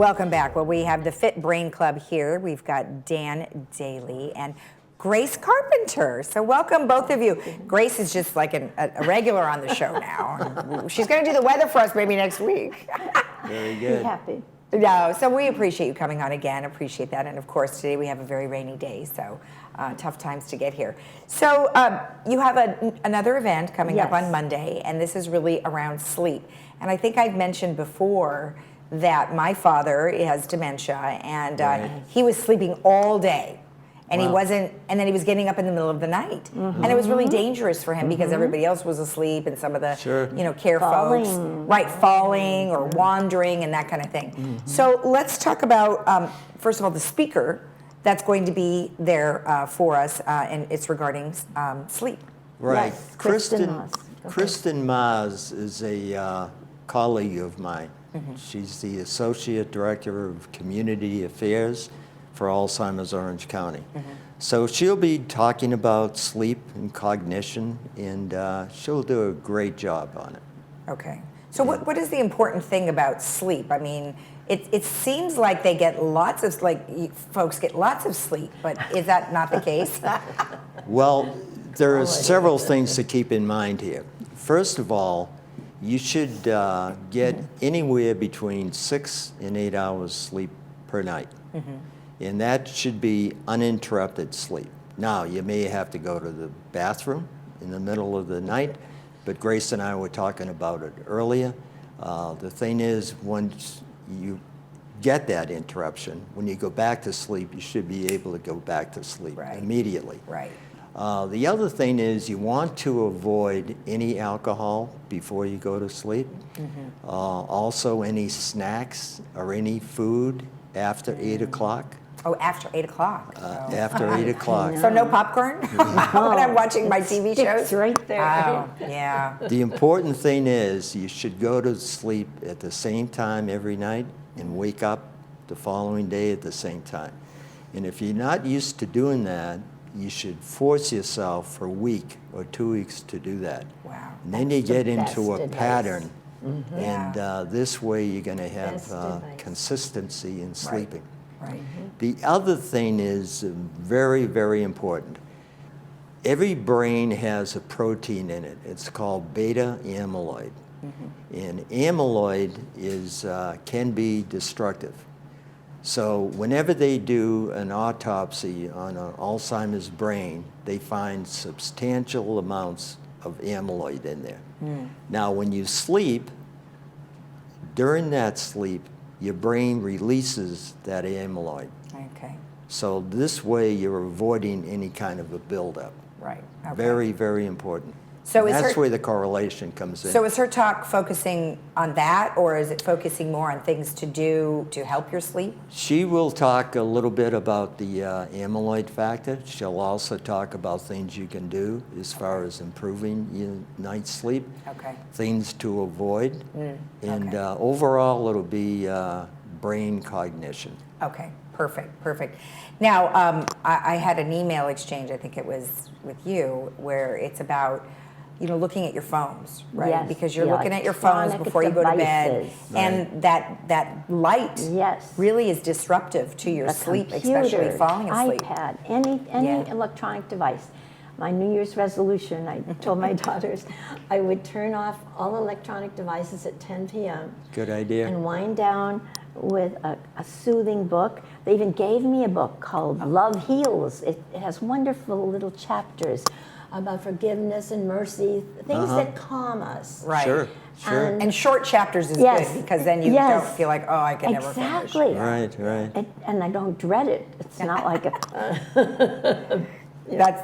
Welcome back. Well, we have the Fit Brain Club here. We've got Dan Daly and Grace Carpenter. So welcome, both of you. Grace is just like a regular on the show now. She's going to do the weather for us maybe next week. Very good. Be happy. No, so we appreciate you coming on again. Appreciate that. And of course, today we have a very rainy day, so tough times to get here. So you have another event coming up on Monday, and this is really around sleep. And I think I've mentioned before that my father has dementia, and he was sleeping all day. And he wasn't, and then he was getting up in the middle of the night. And it was really dangerous for him because everybody else was asleep and some of the, care folks, falling or wandering and that kind of thing. So let's talk about, first of all, the speaker that's going to be there for us, and it's regarding sleep. Right. Yes, Kristen Maas. Kristen Maas is a colleague of mine. She's the Associate Director of Community Affairs for Alzheimer's Orange County. So she'll be talking about sleep and cognition, and she'll do a great job on it. Okay. So what is the important thing about sleep? I mean, it seems like they get lots of, folks get lots of sleep, but is that not the case? Well, there are several things to keep in mind here. First of all, you should get anywhere between 6 and 8 hours sleep per night. And that should be uninterrupted sleep. Now, you may have to go to the bathroom in the middle of the night, but Grace and I were talking about it earlier. The thing is, once you get that interruption, when you go back to sleep, you should be able to go back to sleep immediately. Right. The other thing is you want to avoid any alcohol before you go to sleep. Also, any snacks or any food after 8 o'clock. Oh, after 8 o'clock. After 8 o'clock. So no popcorn when I'm watching my TV shows? Right there. Oh, yeah. The important thing is you should go to sleep at the same time every night and wake up the following day at the same time. And if you're not used to doing that, you should force yourself for a week or 2 weeks to do that. Wow. And then you get into a advice. pattern, and this way you're going to have consistency in sleeping. Right. The other thing is very, very important. Every brain has a protein in it. It's called beta amyloid. And amyloid can be destructive. So whenever they do an autopsy on an Alzheimer's brain, they find substantial amounts of amyloid in there. Now, when you sleep, during that sleep, your brain releases that amyloid. Okay. So this way, you're avoiding any kind of a buildup. Right. Okay. Very, very important. So And that's where the correlation comes in. So is her talk focusing on that, or is it focusing more on things to do to help your sleep? She will talk a little bit about the amyloid factor. She'll also talk about things you can do as far as improving your night's sleep, things to avoid, and overall it'll be brain cognition. Okay, perfect. Now, I had an email exchange, I think it was with you, where it's about looking at your phones, right? Yes, because you're the looking at your phones before you go to bed, and that light really is disruptive to your sleep, especially falling asleep. iPad, any electronic device. My New Year's resolution, I told my daughters I would turn off all electronic devices at 10 p.m. Good idea. And wind down with a soothing book. They even gave me a book called Love Heals. It has wonderful little chapters about forgiveness and mercy, things that calm us. Right. Sure. And short chapters is good, because then you don't feel like, oh, I can never finish. Right. And I don't dread it. It's not like a...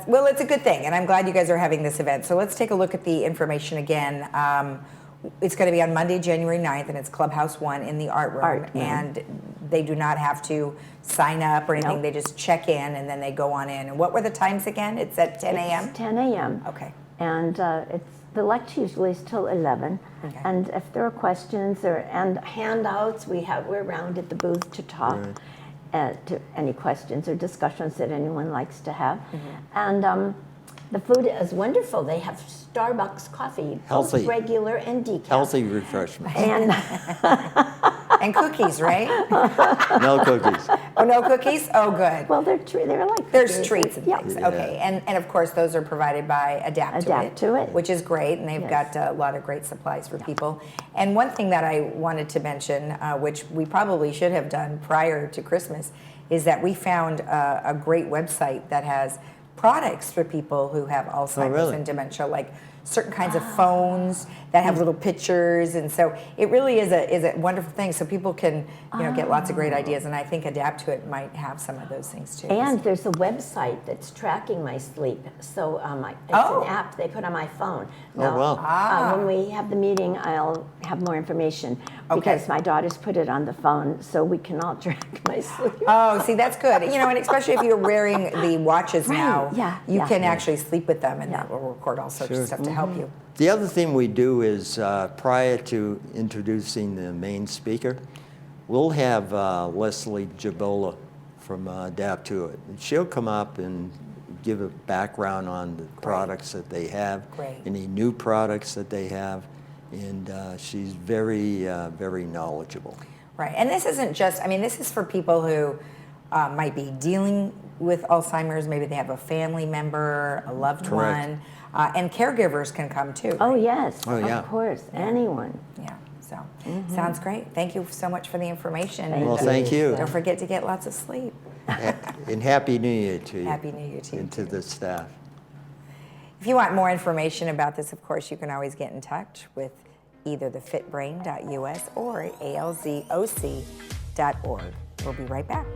Well, it's a good thing, and I'm glad you guys are having this event. So let's take a look at the information again. It's going to be on Monday, January 9th, and it's Clubhouse 1 in the art room. And they do not have to sign up or anything. They just check in, and then they go on in. And what were the times again? It's at 10 a.m.? It's 10 a.m. Okay. And the lecture usually is till 11. Okay. And if there are questions and handouts, we're around at the booth to talk. To any questions or discussions that anyone likes to have. And the food is wonderful. They have Starbucks coffee, both regular and decaf. Healthy refreshments. And And cookies, right? No cookies. Oh, no cookies? Oh, good. Well, they're like There's cookies. treats and things. Yeah. Okay, and of course those are provided by Adapt to It. which is great, and they've Yes. got a lot of great supplies for people. And one thing that I wanted to mention, which we probably should have done prior to Christmas, is that we found a great website that has products for people who have Alzheimer's really? and dementia, like certain kinds of phones that have little pictures, and so it really is a wonderful thing. So people can get lots of great ideas, and I think Adapt to It might have some of those things too. And there's a website that's tracking my sleep. So it's Oh. an app they put on my phone. Oh, wow. When we have the meeting, I'll have more information Okay. because my daughter's put it on the phone so we can all track my sleep. Oh, see, that's good. And especially if you're wearing the watches Right, now, yeah, you yeah. can actually sleep with them, and Yeah. that will record all sorts Sure. of stuff to help you. The other thing we do is prior to introducing the main speaker, we'll have Leslie Jabola from Adapt to It. And she'll come up and give a background on the products that they have, Great. any new products that they have, and she's very, very knowledgeable. Right, and this isn't just, this is for people who might be dealing with Alzheimer's, maybe they have a family member, a loved Correct. one, and caregivers can come too. Oh, yes, Oh, yeah. of course, anyone. Yeah, so sounds great. Thank you so much for the information. Thank Well, And, thank you. Don't forget to get lots of sleep. And Happy New Year to you. Happy New Year to you. And to the staff. If you want more information about this, of course, you can always get in touch with either thefitbrain.us or alzoc.org. We'll be right back.